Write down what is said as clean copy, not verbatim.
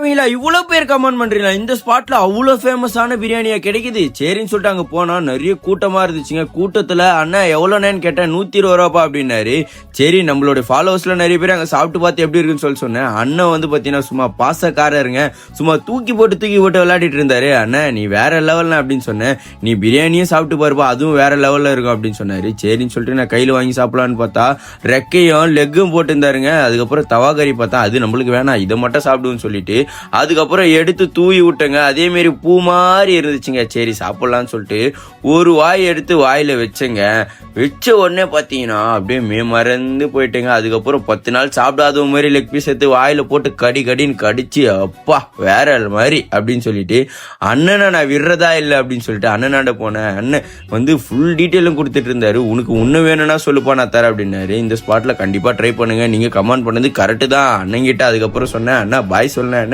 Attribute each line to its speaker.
Speaker 1: பாவீங்களா, இவ்வளவு பேர் கமெண்ட் பண்றீங்களா? இந்த ஸ்பாட்ல அவ்வளவு ஃபேமஸான பிரியாணியா கிடைக்குது. சரின்னு சொல்லிட்டு அங்க போனா நிறைய கூட்டமா இருந்துச்சுங்க. கூட்டத்துல அண்ணா எவ்வளோன்னு கேட்டேன். 120 ரூபாப்பா அப்படின்னாரு. சரி, நம்மளோட ஃபாலோவர்ஸ்ல நிறைய பேர் அங்க சாப்பிட்டு பார்த்து எப்படி இருக்குன்னு சொல்லி சொன்னேன். அண்ணன் வந்து பாத்தீங்கன்னா சும்மா பாசக்காரருங்க. சும்மா தூக்கி போட்டு விளையாடிட்டு இருந்தாரு. அண்ணன் நீ வேற லெவல்ல அப்படின்னு சொன்னேன். நீ பிரியாணியே சாப்பிட்டு பாருப்பா, அதுவும் வேற லெவல்ல இருக்கும் அப்படின்னு சொன்னாரு. சரின்னு சொல்லிட்டு நான் கையில வாங்கி சாப்பிடலான்னு பார்த்தா ரெக்கையும் லெக்கும் போட்டு இருந்தாருங்க. அதுக்கப்புறம் தவாகறி பார்த்தா அது நம்மளுக்கு வேணாம், இதை மட்டும் சாப்பிடுன்னு சொல்லிட்டு அதுக்கப்புறம் எடுத்து தூவி விட்டங்க. அதே மாதிரி பூ மாதிரி இருந்துச்சுங்க. சரி சாப்பிடலான்னு சொல்லிட்டு ஒரு வாய் எடுத்து வாயில வச்சங்க. வச்ச உடனே பாத்தீங்கன்னா அப்படியே மறந்து போயிட்டேங்க. அதுக்கப்புறம் 10 நாள் சாப்பிடாத மாதிரி லெக் பீஸ் எடுத்து வாயில போட்டு கடின்னு கடிச்சு அப்பா வேற மாதிரி அப்படின்னு சொல்லிட்டு அண்ணனை நான் விடுறதா இல்லை அப்படின்னு சொல்லிட்டு அண்ணனாண்ட போனேன். அண்ணன் வந்து ஃபுல் டீட்டெயிலும் கொடுத்துட்டு இருந்தாரு. உனக்கு ஒண்ணு வேணும்னா சொல்லுப்பா நான் தரேன் அப்படின்னாரு. இந்த ஸ்பாட்ல கண்டிப்பா ட்ரை பண்ணுங்க. நீங்க கமெண்ட் பண்ணது கரெக்டு தான் அண்ணன் கிட்ட. அதுக்கப்புறம் சொன்னேன் அண்ணா பாய் சொன்னேன்.